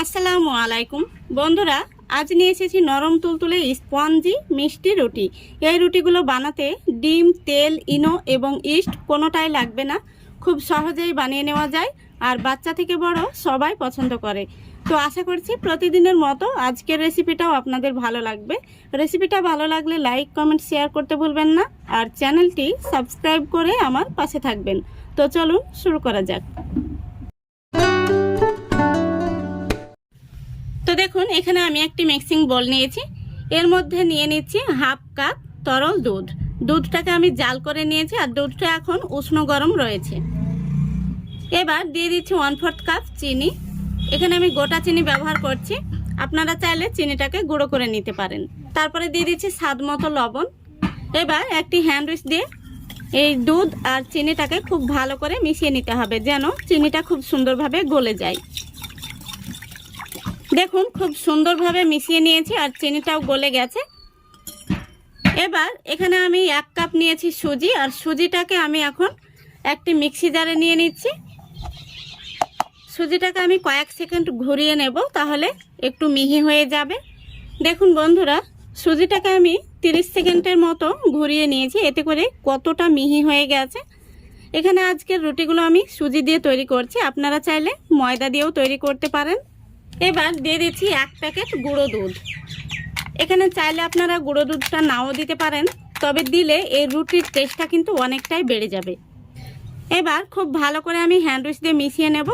আসসালামু আলাইকুম বন্ধুরা, আজ নিয়ে এসেছি নরম তুলতুলে স্পঞ্জি মিষ্টি রুটি। এই রুটিগুলো বানাতে ডিম, তেল, ইনো এবং ইস্ট কোনোটাই লাগবে না। খুব সহজেই বানিয়ে নেওয়া যায় আর বাচ্চা থেকে বড় সবাই পছন্দ করে। তো আশা করছি প্রতিদিনের মতো আজকের রেসিপিটাও আপনাদের ভালো লাগবে। রেসিপিটা ভালো লাগলে লাইক, কমেন্ট, শেয়ার করতে ভুলবেন না আর চ্যানেলটি সাবস্ক্রাইব করে আমার পাশে থাকবেন। তো চলুন শুরু করা যাক। তো দেখুন, এখানে আমি একটি মিক্সিং বোল নিয়েছি। এর মধ্যে নিয়ে নিচ্ছি হাফ কাপ তরল দুধ। দুধটাকে আমি জাল করে নিয়েছি আর দুধটা এখন উষ্ণ গরম রয়েছে। এবার দিয়ে দিচ্ছি 1/4 কাপ চিনি। এখানে আমি গোটা চিনি ব্যবহার করছি, আপনারা চাইলে চিনিটাকে গুঁড়ো করে নিতে পারেন। তারপরে দিয়ে দিচ্ছি স্বাদ মতো লবণ। এবার একটি হ্যান্ড উইস্ক দিয়ে এই দুধ আর চিনিটাকে খুব ভালো করে মিশিয়ে নিতে হবে, যেন চিনিটা খুব সুন্দরভাবে গলে যায়। দেখুন, খুব সুন্দরভাবে মিশিয়ে নিয়েছি আর চিনিটাও গলে গেছে। এবার এখানে আমি 1 কাপ নিয়েছি সুজি, আর সুজিটাকে আমি এখন একটি মিক্সি জারে নিয়ে নিচ্ছি। সুজিটাকে আমি কয়েক সেকেন্ড ঘুরিয়ে নেব, তাহলে একটু মিহি হয়ে যাবে। দেখুন বন্ধুরা, সুজিটাকে আমি 30 সেকেন্ডের মতো ঘুরিয়ে নিয়েছি, এতে করে কতটা মিহি হয়ে গেছে। এখানে আজকের রুটিগুলো আমি সুজি দিয়ে তৈরি করছি, আপনারা চাইলে ময়দা দিয়েও তৈরি করতে পারেন। এবার দিয়ে দিচ্ছি 1 প্যাকেট গুঁড়ো দুধ। এখানে চাইলে আপনারা গুঁড়ো দুধটা নাও দিতে পারেন, তবে দিলে এই রুটির টেস্টটা কিন্তু অনেকটাই বেড়ে যাবে। এবার খুব ভালো করে আমি হ্যান্ড উইস্ক দিয়ে মিশিয়ে নেব।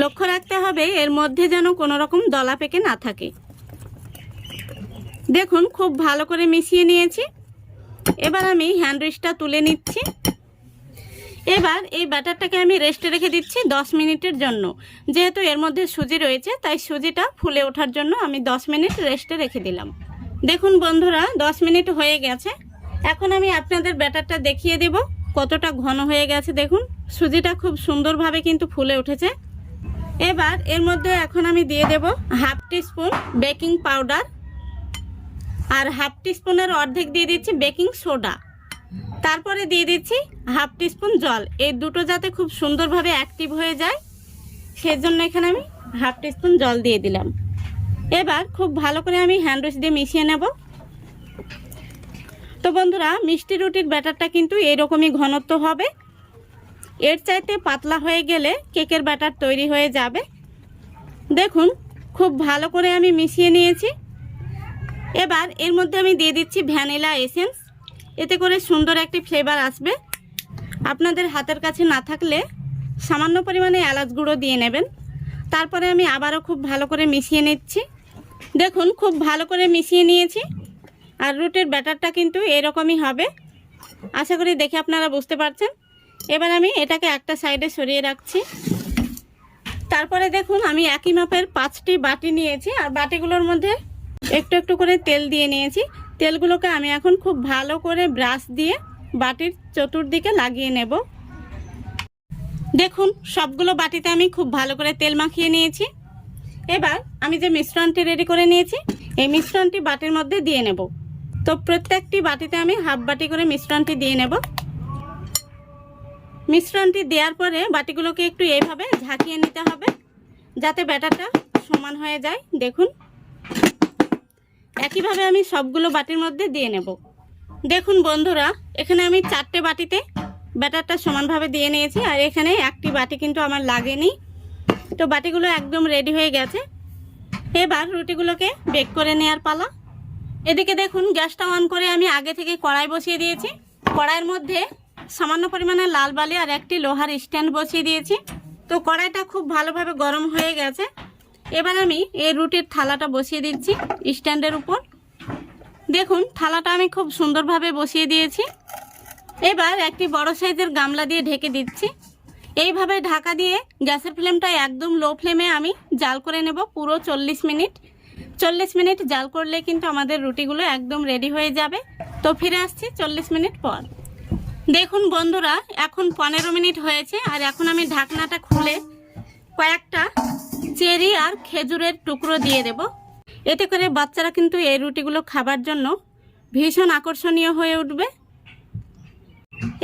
লক্ষ্য রাখতে হবে এর মধ্যে যেন কোনো রকম দলা পেকে না থাকে। দেখুন, খুব ভালো করে মিশিয়ে নিয়েছি। এবার আমি হ্যান্ড উইস্কটা তুলে নিচ্ছি। এবার এই ব্যাটারটাকে আমি রেস্টে রেখে দিচ্ছি 10 মিনিটের জন্য। যেহেতু এর মধ্যে সুজি রয়েছে, তাই সুজিটা ফুলে ওঠার জন্য আমি 10 মিনিট রেস্টে রেখে দিলাম। দেখুন বন্ধুরা, 10 মিনিট হয়ে গেছে। এখন আমি আপনাদের ব্যাটারটা দেখিয়ে দেব কতটা ঘন হয়ে গেছে। দেখুন, সুজিটা খুব সুন্দরভাবে কিন্তু ফুলে উঠেছে। এবার এর মধ্যে এখন আমি দিয়ে দেব হাফ টিস্পুন বেকিং পাউডার, আর হাফ টিস্পুনের অর্ধেক দিয়ে দিচ্ছি বেকিং সোডা। তারপরে দিয়ে দিচ্ছি হাফ টিস্পুন জল। এই দুটো যাতে খুব সুন্দরভাবে অ্যাক্টিভ হয়ে যায়, সেজন্য এখানে আমি হাফ টিস্পুন জল দিয়ে দিলাম। এবার খুব ভালো করে আমি হ্যান্ড উইস্ক দিয়ে মিশিয়ে নেব। তো বন্ধুরা, মিষ্টি রুটির ব্যাটারটা কিন্তু এইরকমই ঘনত্ব হবে। এর চাইতে পাতলা হয়ে গেলে কেকের ব্যাটার তৈরি হয়ে যাবে। দেখুন, খুব ভালো করে আমি মিশিয়ে নিয়েছি। এবার এর মধ্যে আমি দিয়ে দিচ্ছি ভ্যানিলা এসেন্স। এতে করে সুন্দর একটি ফ্লেভার আসবে। আপনাদের হাতের কাছে না থাকলে সামান্য পরিমাণে এলাচ গুঁড়ো দিয়ে নেবেন। তারপরে আমি আবারও খুব ভালো করে মিশিয়ে নিচ্ছি। দেখুন, খুব ভালো করে মিশিয়ে নিয়েছি আর রুটির ব্যাটারটা কিন্তু এরকমই হবে। আশা করি দেখে আপনারা বুঝতে পারছেন। এবার আমি এটাকে একটা সাইডে সরিয়ে রাখছি। তারপরে দেখুন, আমি একই মাপের 5টি বাটি নিয়েছি আর বাটিগুলোর মধ্যে একটু একটু করে তেল দিয়ে নিয়েছি। তেলগুলোকে আমি এখন খুব ভালো করে ব্রাশ দিয়ে বাটির চতুর্দিকে লাগিয়ে নেব। দেখুন, সবগুলো বাটিতে আমি খুব ভালো করে তেল মাখিয়ে নিয়েছি। এবার আমি যে মিশ্রণটি রেডি করে নিয়েছি, এই মিশ্রণটি বাটির মধ্যে দিয়ে নেব। তো প্রত্যেকটি বাটিতে আমি হাফ বাটি করে মিশ্রণটি দিয়ে নেব। মিশ্রণটি দেওয়ার পরে বাটিগুলোকে একটু এইভাবে ঝাঁকিয়ে নিতে হবে, যাতে ব্যাটারটা সমান হয়ে যায়। দেখুন, একইভাবে আমি সবগুলো বাটির মধ্যে দিয়ে নেব। দেখুন বন্ধুরা, এখানে আমি 4টে বাটিতে ব্যাটারটা সমানভাবে দিয়ে নিয়েছি, আর এখানে একটি বাটি কিন্তু আমার লাগেনি। তো বাটিগুলো একদম রেডি হয়ে গেছে। এবার রুটিগুলোকে বেক করে নেওয়ার পালা। এদিকে দেখুন, গ্যাসটা অন করে আমি আগে থেকে কড়াই বসিয়ে দিয়েছি। কড়াইয়ের মধ্যে সামান্য পরিমাণে লাল বালি আর একটি লোহার স্ট্যান্ড বসিয়ে দিয়েছি। তো কড়াইটা খুব ভালোভাবে গরম হয়ে গেছে। এবার আমি এই রুটির থালাটা বসিয়ে দিচ্ছি স্ট্যান্ডের উপর। দেখুন, থালাটা আমি খুব সুন্দরভাবে বসিয়ে দিয়েছি। এবার একটি বড় সাইজের গামলা দিয়ে ঢেকে দিচ্ছি। এইভাবে ঢাকা দিয়ে গ্যাসের ফ্লেমটা একদম লো ফ্লেমে আমি জাল করে নেব পুরো 40 মিনিট। 40 মিনিট জাল করলে কিন্তু আমাদের রুটিগুলো একদম রেডি হয়ে যাবে। তো ফিরে আসছি 40 মিনিট পর। দেখুন বন্ধুরা, এখন 15 মিনিট হয়েছে আর এখন আমি ঢাকনাটা খুলে কয়েকটা চেরি আর খেজুরের টুকরো দিয়ে দেব। এতে করে বাচ্চারা কিন্তু এই রুটিগুলো খাবার জন্য ভীষণ আকর্ষণীয় হয়ে উঠবে।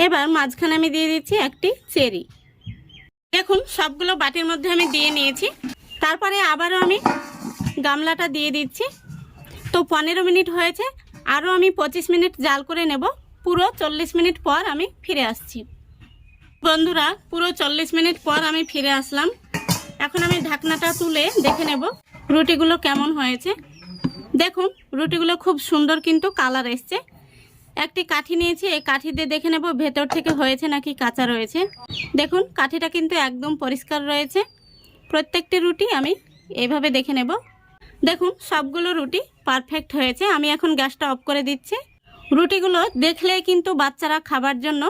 এবার মাঝখানে আমি দিয়ে দিচ্ছি একটি চেরি। দেখুন, সবগুলো বাটির মধ্যে আমি দিয়ে নিয়েছি। তারপরে আবারও আমি গামলাটা দিয়ে দিচ্ছি। তো 15 মিনিট হয়েছে, আরও আমি 25 মিনিট জাল করে নেব। পুরো 40 মিনিট পর আমি ফিরে আসছি। বন্ধুরা, পুরো 40 মিনিট পর আমি ফিরে আসলাম। এখন আমি ঢাকনাটা তুলে দেখে নেব রুটিগুলো কেমন হয়েছে। দেখুন রুটিগুলো খুব সুন্দর কিন্তু কালার এসছে। একটি কাঠি নিয়েছি, এই কাঠি দিয়ে দেখে নেব ভেতর থেকে হয়েছে নাকি কাঁচা রয়েছে। দেখুন কাঠিটা কিন্তু একদম পরিষ্কার রয়েছে। প্রত্যেকটি রুটি আমি এইভাবে দেখে নেব। দেখুন সবগুলো রুটি পারফেক্ট হয়েছে। আমি এখন গ্যাসটা অফ করে দিচ্ছি। রুটিগুলো দেখলে কিন্তু বাচ্চারা খাবার জন্য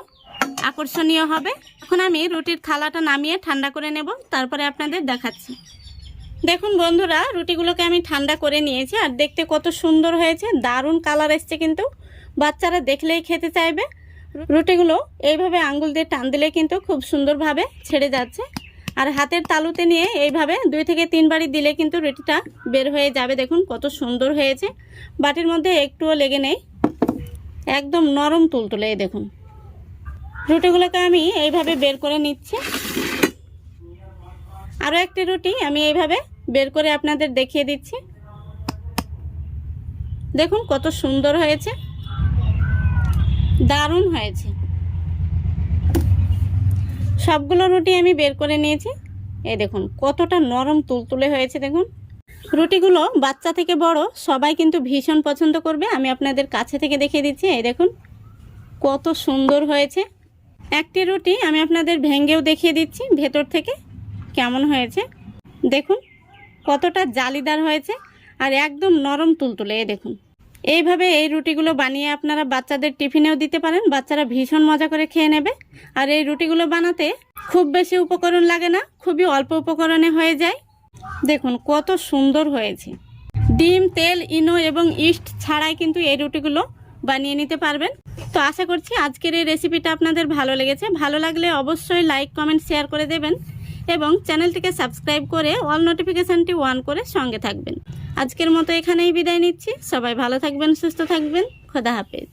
আকর্ষণীয় হবে। এখন আমি রুটির থালাটা নামিয়ে ঠান্ডা করে নেব, তারপরে আপনাদের দেখাচ্ছি। দেখুন বন্ধুরা, রুটিগুলোকে আমি ঠান্ডা করে নিয়েছি আর দেখতে কত সুন্দর হয়েছে, দারুণ কালার এসছে। কিন্তু বাচ্চারা দেখলেই খেতে চাইবে। রুটিগুলো এইভাবে আঙ্গুল দিয়ে টান দিলে কিন্তু খুব সুন্দরভাবে ছেড়ে যাচ্ছে। আর হাতের তালুতে নিয়ে এইভাবে 2 থেকে 3 বারই দিলে কিন্তু রুটিটা বের হয়ে যাবে। দেখুন কত সুন্দর হয়েছে, বাটির মধ্যে একটুও লেগে নেই, একদম নরম তুলতুলে। এই দেখুন রুটিগুলোকে আমি এইভাবে বের করে নিচ্ছি। আরও একটি রুটি আমি এইভাবে বের করে আপনাদের দেখিয়ে দিচ্ছি। দেখুন কত সুন্দর হয়েছে, দারুণ হয়েছে। সবগুলো রুটি আমি বের করে নিয়েছি। এই দেখুন কতটা নরম তুলতুলে হয়েছে। দেখুন রুটিগুলো বাচ্চা থেকে বড় সবাই কিন্তু ভীষণ পছন্দ করবে। আমি আপনাদের কাছে থেকে দেখিয়ে দিচ্ছি। এই দেখুন কত সুন্দর হয়েছে। একটি রুটি আমি আপনাদের ভেঙেও দেখিয়ে দিচ্ছি ভেতর থেকে কেমন হয়েছে। দেখুন কতটা জালিদার হয়েছে আর একদম নরম তুলতুলে। এই দেখুন এইভাবে এই রুটিগুলো বানিয়ে আপনারা বাচ্চাদের টিফিনেও দিতে পারেন, বাচ্চারা ভীষণ মজা করে খেয়ে নেবে। আর এই রুটিগুলো বানাতে খুব বেশি উপকরণ লাগে না, খুবই অল্প উপকরণে হয়ে যায়। দেখুন কত সুন্দর হয়েছে। ডিম, তেল, ইনো এবং ইস্ট ছাড়াই কিন্তু এই রুটিগুলো বানিয়ে নিতে পারবেন। তো আশা করছি আজকের এই রেসিপিটা আপনাদের ভালো লেগেছে। ভালো লাগলে অবশ্যই লাইক, কমেন্ট, শেয়ার করে দেবেন এবং চ্যানেলটিকে সাবস্ক্রাইব করে অল নোটিফিকেশানটি অন করে সঙ্গে থাকবেন। আজকের মতো এখানেই বিদায় নিচ্ছি। সবাই ভালো থাকবেন, সুস্থ থাকবেন। খোদা হাফেজ।